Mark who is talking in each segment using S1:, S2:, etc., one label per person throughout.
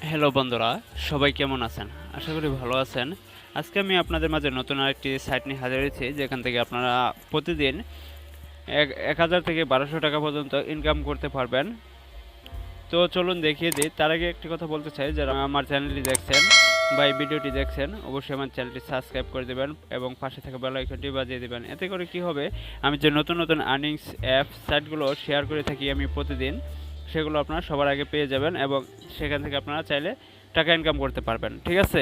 S1: Hello বন্ধুরা, সবাই কেমন আছেন? আশা করি ভালো আছেন। আজকে আমি আপনাদের মাঝে নতুন আরেকটি সাইট নিয়ে হাজির হয়েছি, যেখান থেকে আপনারা প্রতিদিন 1000 থেকে 1200 টাকা পর্যন্ত ইনকাম করতে পারবেন। তো চলুন দেখিয়ে দিই। তার আগে একটি কথা বলতে চাই, যারা আমার চ্যানেলটি দেখছেন বা এই ভিডিওটি দেখছেন, অবশ্যই আমার চ্যানেলটি সাবস্ক্রাইব করে দেবেন এবং পাশে থাকা বেল আইকনটি বাজিয়ে দেবেন। এতে করে কি হবে, আমি যে নতুন নতুন আর্নিংস অ্যাপ সাইটগুলো শেয়ার করে থাকি আমি প্রতিদিন, সেগুলো আপনারা সবার আগে পেয়ে যাবেন এবং সেখান থেকে আপনারা চাইলে টাকা ইনকাম করতে পারবেন। ঠিক আছে?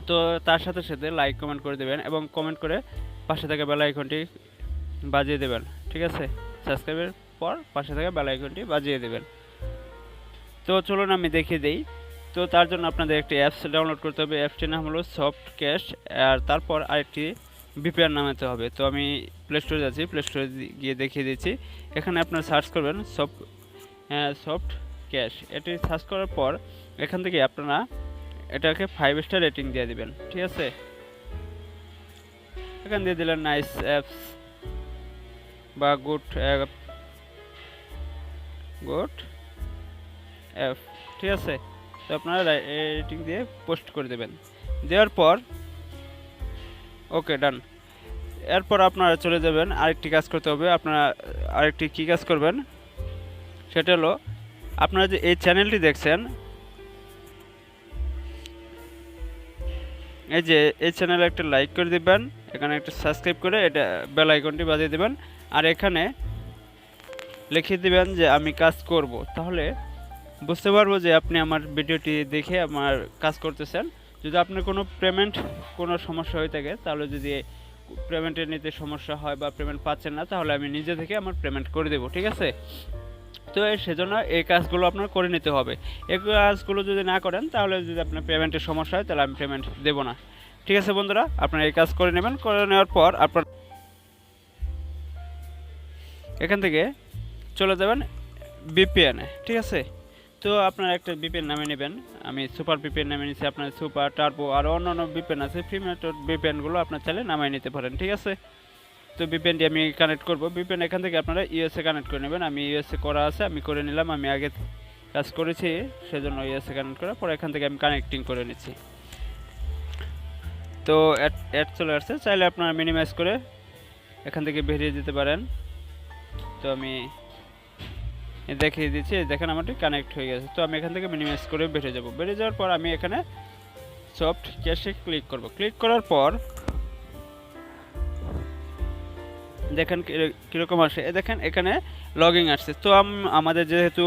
S1: তো তার সাথে সাথে লাইক কমেন্ট করে দেবেন এবং কমেন্ট করে পাশে থাকা বেল আইকনটি বাজিয়ে দেবেন। ঠিক আছে? সাবস্ক্রাইবের পর পাশে থাকা বেল আইকনটি বাজিয়ে দেবেন। তো চলুন আমি দেখিয়ে দেই। তো তার জন্য আপনাদের একটি অ্যাপস ডাউনলোড করতে হবে। অ্যাপসটির নাম হলো সফট ক্যাশ, আর তারপর আরেকটি ভিপিএন নামাতে হবে। তো আমি প্লে স্টোরে যাচ্ছি, প্লে স্টোরে গিয়ে দেখিয়ে দিচ্ছি। এখানে আপনারা সার্চ করবেন সফট ক্যাশ। এটি সার্চ করার পর এখান থেকে আপনারা এটাকে 5 স্টার রেটিং দিয়ে দিবেন। ঠিক আছে? এখান দিয়ে দিলেন নাইস অ্যাপস বা গুড অ্যাপ। ঠিক আছে? তো আপনারা রেটিং দিয়ে পোস্ট করে দেবেন। দেওয়ার পর ওকে ডান। এরপর আপনারা চলে যাবেন, আরেকটি কাজ করতে হবে। আপনারা আরেকটি কী কাজ করবেন, সেটা হলো আপনারা যে এই চ্যানেলটি দেখছেন, এই যে এই চ্যানেলে একটা লাইক করে দিবেন, এখানে একটা সাবস্ক্রাইব করে এটা বেল আইকনটি বাজিয়ে দিবেন, আর এখানে লিখে দিবেন যে আমি কাজ করব। তাহলে বুঝতে পারবো যে আপনি আমার ভিডিওটি দেখে আমার কাজ করতেছেন। যদি আপনার কোনো সমস্যা হয়ে থাকে, তাহলে যদি পেমেন্টের নিতে সমস্যা হয় বা পেমেন্ট পাচ্ছেন না, তাহলে আমি নিজে থেকে আমার পেমেন্ট করে দেবো। ঠিক আছে? তো সেজন্য এই কাজগুলো আপনার করে নিতে হবে। এই কাজগুলো যদি না করেন, তাহলে যদি আপনার পেমেন্টের সমস্যা হয়, তাহলে আমি পেমেন্ট দেবো না। ঠিক আছে বন্ধুরা, আপনারা এই কাজ করে নেবেন। করে নেওয়ার পর আপনার এখান থেকে চলে যাবেন বিপিএনে। ঠিক আছে? তো আপনারা একটা বিপিএন নামে নেবেন। আমি সুপার বিপিএন নামে নিচ্ছি। আপনার সুপার, টার্বো আর অন্যান্য বিপিএন আছে, ফ্রি মেথড বিপিএনগুলো আপনার চাইলে নামাই নিতে পারেন। ঠিক আছে? তো বিপিএনটি আমি কানেক্ট করব। বিপিএন এখান থেকে আপনারা ইউএসএ কানেক্ট করে নেবেন। আমি ইউএসএ করা আছে, আমি করে নিলাম। আমি আগে কাজ করেছি, সেজন্য ইউএসএ কানেক্ট করার পর এখান থেকে আমি কানেক্টিং করে নিচ্ছি। তো অ্যাড চলে আসছে। চাইলে আপনারা মিনিমাইজ করে এখান থেকে বেরিয়ে যেতে পারেন। তো আমি দেখিয়ে দিচ্ছি। দেখেন আমারটি কানেক্ট হয়ে গেছে। তো আমি এখান থেকে মিনিমাইজ করে বেরিয়ে যাব। বেরিয়ে যাওয়ার পর আমি এখানে সফট ক্যাশে ক্লিক করব। ক্লিক করার পর দেখেন কীরকম আসে। দেখেন এখানে লগইন আসছে। তো আমাদের যেহেতু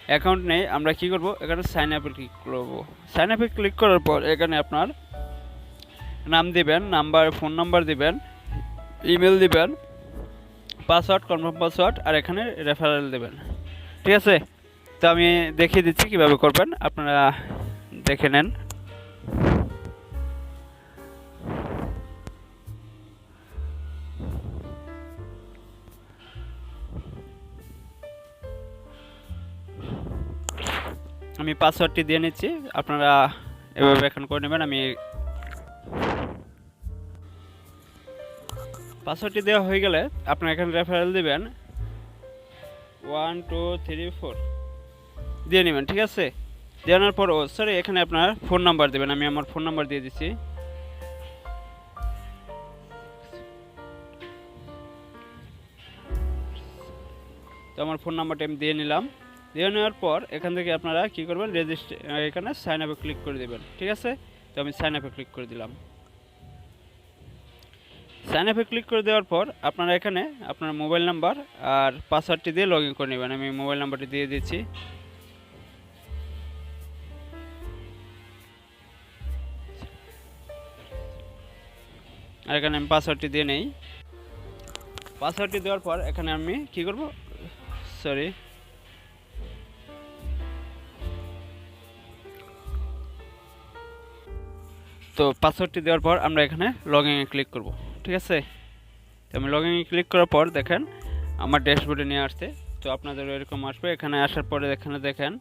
S1: অ্যাকাউন্ট নেই, আমরা কি করব, এখানে সাইন আপে ক্লিক করব। সাইন আপে ক্লিক করার পর এখানে আপনার নাম দিবেন, ফোন নাম্বার দিবেন, ইমেল দিবেন, পাসওয়ার্ড, কনফার্ম পাসওয়ার্ড, আর এখানে রেফারেল দেবেন। ঠিক আছে? তো আমি দেখিয়ে দিচ্ছি কিভাবে করবেন, আপনারা দেখে নেন। আমি পাসওয়ার্ডটি দিয়ে নিচ্ছি, আপনারা এভাবে এখন করে নেবেন। আমি পাসওয়ার্ডটি দেওয়া হয়ে গেলে আপনারা এখানে রেফারেল দিবেন 1 2 3 4 দিয়ে নেবেন। ঠিক আছে? দেওয়ার পর সরি, এখানে আপনার ফোন নাম্বার দেবেন। আমি আমার ফোন নাম্বার দিয়ে দিচ্ছি। তো আমার ফোন নাম্বারটা আমি দিয়ে নিলাম। দিয়ে নেওয়ার পর এখান থেকে আপনারা কি করবেন, এখানে সাইন আপে ক্লিক করে দেবেন। ঠিক আছে? তো আমি সাইন আপে ক্লিক করে দিলাম। সাইন আপে ক্লিক করে দেওয়ার পর আপনারা এখানে আপনার মোবাইল নাম্বার আর পাসওয়ার্ডটি দিয়ে লগ ইন করে নেবেন। আমি মোবাইল নাম্বারটি দিয়ে দিচ্ছি। আর এখানে আমি পাসওয়ার্ডটি দিয়ে নেই। পাসওয়ার্ডটি দেওয়ার পর এখানে আমি কি করব, সরি, তো পাসওয়ার্ডটি দেওয়ার পর আমরা এখানে লগ ইনে ক্লিক করব। ঠিক আছে? তো আমি লগ ইনে ক্লিক করার পর দেখেন আমার ড্যাশবোর্ডে নিয়ে আসছে। তো আপনাদের এরকম আসবে। এখানে আসার পরে এখানে দেখেন,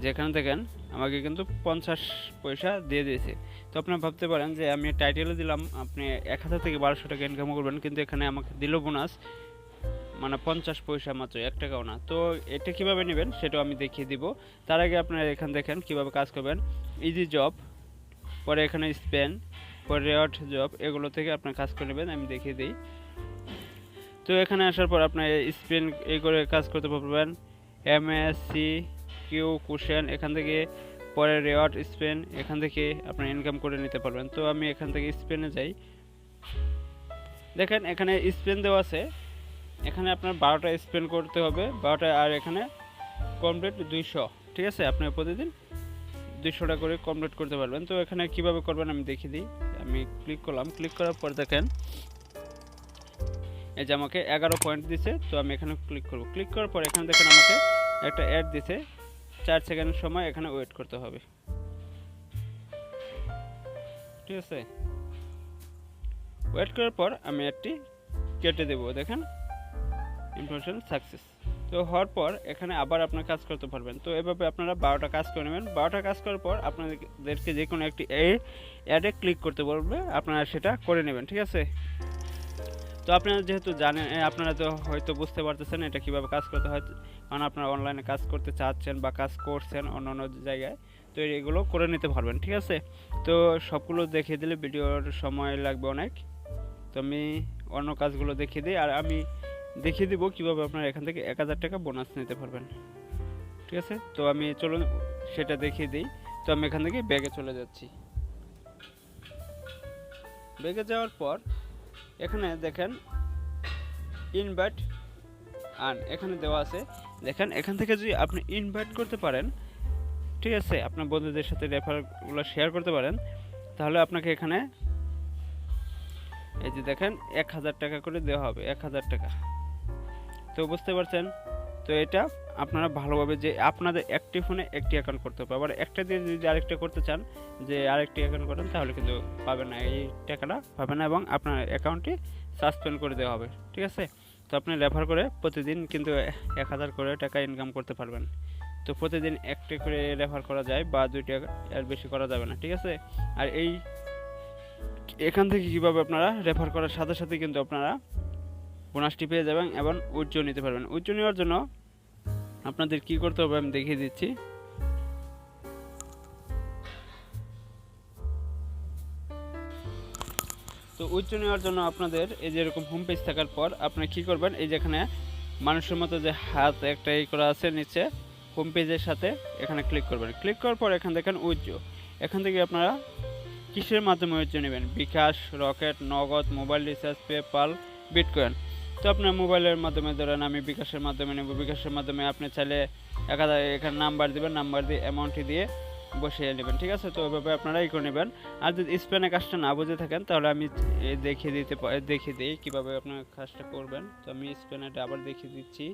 S1: যেখানে দেখেন আমাকে কিন্তু 50 পয়সা দিয়ে দিয়েছে। তো আপনারা ভাবতে পারেন যে আমি টাইটেলে দিলাম আপনি 1000 থেকে 1200 টাকা ইনকাম করবেন, কিন্তু এখানে আমাকে দিল বোনাস মানে 50 পয়সা মাত্র, 1 টাকাও না। তো এটা কিভাবে নেবেন সেটাও আমি দেখিয়ে দিব। তার আগে আপনারা এখানে দেখেন কিভাবে কাজ করবেন। ইজি জব, পরে এখানে স্পেন, পরে রেওয়ার্ড জব, এগুলো থেকে আপনার কাজ করে নেবেন, আমি দেখিয়ে দিই। তো এখানে আসার পর আপনার স্পেন এই করে কাজ করতে পারবেন। MSC কিউ কুশন এখান থেকে, পরে রেওয়ার্ড স্পেন এখান থেকে আপনার ইনকাম করে নিতে পারবেন। তো আমি এখান থেকে স্পেনে যাই। দেখেন এখানে স্পেন দেওয়া আছে, এখানে আপনার 12টা স্পেন করতে হবে, 12টা, আর এখানে কমপ্লিট 200। ঠিক আছে, আপনি প্রতিদিন 200টা করে কমপ্লিট করতে পারবেন। তো এখানে কিভাবে করবেন আমি দেখিয়ে দিই। আমি ক্লিক করলাম, ক্লিক করার পর দেখেন এই যে আমাকে 11 পয়েন্ট দিছে। তো আমি এখানে ক্লিক করব, ক্লিক করার পর এখানে দেখেন আমাকে একটা অ্যাড দিছে, 4 সেকেন্ড সময় এখানে ওয়েট করতে হবে। ঠিক আছে, ওয়েট করার পর আমি অ্যাডটি কেটে দেব। দেখেন ইনফরমেশন সাকসেস। তো হওয়ার পর এখানে আবার আপনার কাজ করতে পারবেন। তো এভাবে আপনারা 12টা কাজ করে নেবেন। 12টা কাজ করার পর আপনাদেরকে যে কোনো একটি অ্যাডে ক্লিক করতে বলবে, আপনারা সেটা করে নেবেন। ঠিক আছে, তো আপনারা যেহেতু জানেন, আপনারা তো হয়তো বুঝতে পারতেছেন এটা কিভাবে কাজ করতে হয়, কারণ আপনারা অনলাইনে কাজ করতে চাচ্ছেন বা কাজ করছেন অন্য অন্য জায়গায়, তো এগুলো করে নিতে পারবেন। ঠিক আছে, তো সবগুলো দেখিয়ে দিলে ভিডিওর সময় লাগবে অনেক, তো আমি অন্য কাজগুলো দেখিয়ে দিই, আর আমি দেখিয়ে দিব কিভাবে আপনারা এখান থেকে 1000 টাকা বোনাস নিতে পারবেন। ঠিক আছে, তো আমি চলুন সেটা দেখিয়ে দিই। তো আমি এখান থেকে ব্যাগে চলে যাচ্ছি। ব্যাগে যাওয়ার পর এখানে দেখেন ইনভাইট আন এখানে দেওয়া আছে। দেখেন এখান থেকে যদি আপনি ইনভাইট করতে পারেন, ঠিক আছে, আপনার বন্ধুদের সাথে রেফারগুলো শেয়ার করতে পারেন, তাহলে আপনাকে এখানে এই যে দেখেন 1000 টাকা করে দেওয়া হবে, 1000 টাকা। তো বুঝতে পারছেন, তো এটা আপনারা ভালোভাবে, যে আপনাদের একটি ফোনে একটি অ্যাকাউন্ট করতে হবে, আবার একটা দিয়ে যদি আরেকটা করতে চান, যে আরেকটি অ্যাকাউন্ট করেন, তাহলে কিন্তু পাবেন না, এই টাকাটা পাবেন না, এবং আপনার অ্যাকাউন্টটি সাসপেন্ড করে দেওয়া হবে। ঠিক আছে, তো আপনি রেফার করে প্রতিদিন কিন্তু 1000 করে টাকা ইনকাম করতে পারবেন। তো প্রতিদিন একটা করে রেফার করা যায়, বা 2টা এর বেশি করা যাবে না। ঠিক আছে, আর এখান থেকে কীভাবে আপনারা রেফার করার সাথে সাথে কিন্তু আপনারা বোনাসটি পেয়ে যাবেন এবং উজ্জ্বল নিতে পারবেন। উজ্জ্বল নেওয়ার জন্য আপনাদের কি করতে হবে আমি দেখিয়ে দিচ্ছি। তো উজ্জ্বল নেওয়ার জন্য আপনাদের এই যে এরকম হোম পেজ থাকার পর আপনারা কি করবেন, এই যেখানে মানুষের মতো যে হাত একটা করা আছে নিচে হোম পেজের সাথে, এখানে ক্লিক করবেন। ক্লিক করার পর এখানে দেখেন উজ্জ্বল, এখান থেকে আপনারা কিসের মাধ্যমে উজ্জ্বল নেবেন, বিকাশ, রকেট, নগদ, মোবাইল রিচার্জ, পেপাল, বিটকয়েন। তো আপনার মোবাইলের মাধ্যমে ধরেন আমি বিকাশের মাধ্যমে নেব, বিকাশের মাধ্যমে আপনি চাইলে 1000 এখানে নাম্বার দিবেন, নাম্বার দিয়ে অ্যামাউন্টটি দিয়ে বসিয়ে নেবেন। ঠিক আছে, তো ওইভাবে আপনারা করে নেবেন। আর যদি স্পেনে কাজটা না বুঝে থাকেন, তাহলে আমি দেখিয়ে দিই কীভাবে আপনার কাজটা করবেন। তো আমি স্পেনেটা আবার দেখিয়ে দিচ্ছি।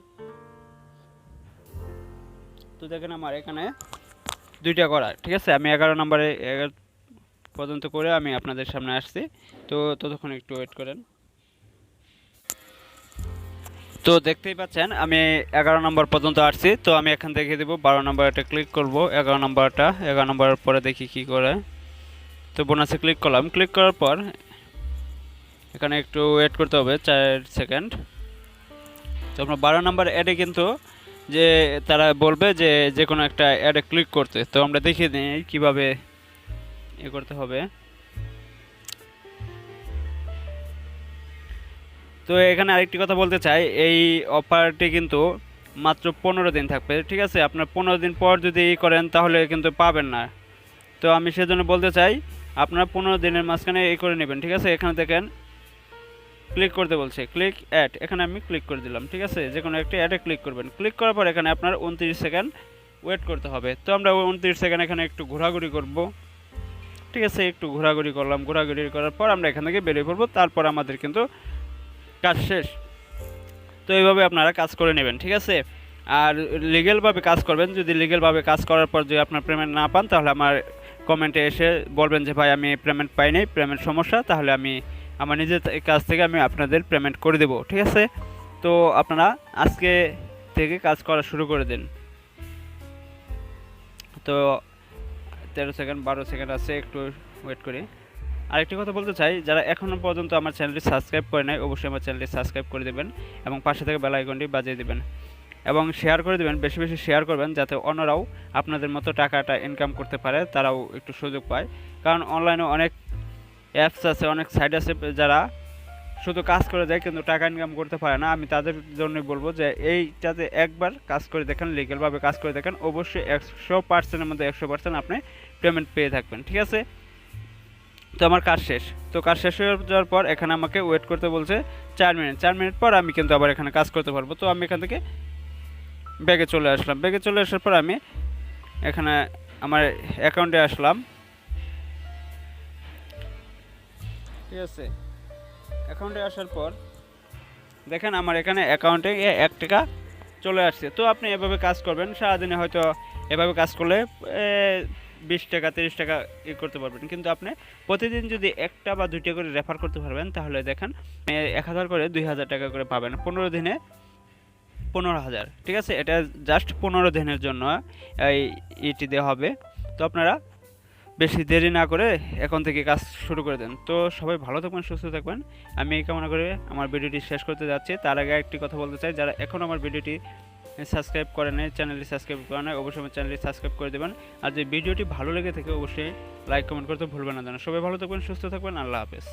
S1: তো দেখেন আমার এখানে 2টা করা, ঠিক আছে, আমি 11 নম্বরে পর্যন্ত করে আমি আপনাদের সামনে আসছি। তো ততক্ষণ একটু ওয়েট করেন। তো দেখতেই পাচ্ছেন আমি 11 নম্বর পর্যন্ত আসছি। তো আমি এখান দেখিয়ে দেবো 12 নম্বরটা ক্লিক করব, 11 নম্বরের পরে দেখি কি করে। তো বোনাসে ক্লিক করলাম, ক্লিক করার পর এখানে একটু ওয়েট করতে হবে 4 সেকেন্ড। তো আপনার 12 নম্বর অ্যাডে কিন্তু যে তারা বলবে যে কোনো একটা অ্যাডে ক্লিক করতে, তো আমরা দেখিয়ে দিই কীভাবে করতে হবে। তো এখানে আরেকটি কথা বলতে চাই, এই অফারটি কিন্তু মাত্র 15 দিন থাকবে। ঠিক আছে, আপনার 15 দিন পর যদি করেন তাহলে কিন্তু পাবেন না। তো আমি সেজন্য বলতে চাই আপনারা 15 দিনের মাঝখানে করে নেবেন। ঠিক আছে, এখানে দেখেন ক্লিক করতে বলছে, ক্লিক অ্যাড, এখানে আমি ক্লিক করে দিলাম। ঠিক আছে, যে কোনো একটা অ্যাডে ক্লিক করবেন। ক্লিক করার পর এখানে আপনার 29 সেকেন্ড ওয়েট করতে হবে। তো আমরা 29 সেকেন্ড এখানে একটু ঘোরাঘুরি করব। ঠিক আছে, একটু ঘোরাঘুরি করলাম, ঘোরাঘুরি করার পর আমরা এখান থেকে বেরিয়ে পড়বো, তারপর আমাদের কিন্তু কাজ শেষ। তো এইভাবে আপনারা কাজ করে নেবেন। ঠিক আছে, আর লিগ্যালভাবে কাজ করবেন। যদি লিগ্যালভাবে কাজ করার পর যদি আপনার পেমেন্ট না পান, তাহলে আমার কমেন্টে এসে বলবেন যে ভাই আমি পেমেন্ট পাইনি, পেমেন্ট সমস্যা, তাহলে আমি আমার নিজের কাছ থেকে আমি আপনাদের পেমেন্ট করে দেবো। ঠিক আছে, তো আপনারা আজকে থেকে কাজ করা শুরু করে দিন। তো 13 সেকেন্ড 12 সেকেন্ড আছে, একটু ওয়েট করি। আরেকটি কথা বলতে চাই, যারা এখনও পর্যন্ত আমার চ্যানেলটি সাবস্ক্রাইব করে নাই অবশ্যই আমার চ্যানেলটি সাবস্ক্রাইব করে দেবেন এবং পাশে থেকে বেল আইকনটি বাজিয়ে দেবেন এবং শেয়ার করে দেবেন, বেশি বেশি শেয়ার করবেন যাতে অন্যরাও আপনাদের মতো টাকাটা ইনকাম করতে পারে, তারাও একটু সুযোগ পায়। কারণ অনলাইনে অনেক অ্যাপস আছে, অনেক সাইট আছে যারা শুধু কাজ করে দেয় কিন্তু টাকা ইনকাম করতে পারে না। আমি তাদের জন্যই বলবো যে এইটাতে একবার কাজ করে দেখেন, লিগ্যালভাবে কাজ করে দেখেন, অবশ্যই 100%-এর মধ্যে 100% আপনি পেমেন্ট পেয়ে থাকবেন। ঠিক আছে, তো আমার কাজ শেষ। তো কাজ শেষ হয়ে যাওয়ার পর এখানে আমাকে ওয়েট করতে বলছে 4 মিনিট পর আমি কিন্তু আবার এখানে কাজ করতে পারবো। তো আমি এখান থেকে ব্যাগে চলে আসলাম। ব্যাগে চলে আসার পর আমি এখানে আমার অ্যাকাউন্টে আসলাম। ঠিক আছে, অ্যাকাউন্টে আসার পর দেখেন আমার এখানে অ্যাকাউন্টে 1 টাকা চলে আসছে। তো আপনি এভাবে কাজ করবেন, সারাদিনে হয়তো এভাবে কাজ করলে 20 টাকা 30 টাকা করতে পারবেন। কিন্তু আপনি প্রতিদিন যদি 1টা বা 2টা করে রেফার করতে পারবেন তাহলে দেখেন 1000 করে 2000 টাকা করে পাবেন 15 দিনে 15,000। ঠিক আছে, এটা জাস্ট 15 দিনের জন্য ইটি দেওয়া হবে। তো আপনারা বেশি দেরি না করে এখন থেকে কাজ শুরু করে দেন। তো সবাই ভালো থাকবেন, সুস্থ থাকবেন, আমি এই কামনা করে আমার ভিডিওটি শেষ করতে যাচ্ছি। তার আগে একটি কথা বলতে চাই, যারা এখন আমার ভিডিওটি সাবস্ক্রাইব করে নেয়, চ্যানেলটি সাবস্ক্রাইব করে নেয়, অবশ্যই আমার চ্যানেলটি সাবস্ক্রাইব করে দেবেন। আর যদি ভিডিওটি ভালো লেগে থাকে অবশ্যই লাইক কমেন্ট করতে ভুলবেন না। সবাই ভালো থাকবেন, সুস্থ থাকবেন, আল্লাহ হাফেজ।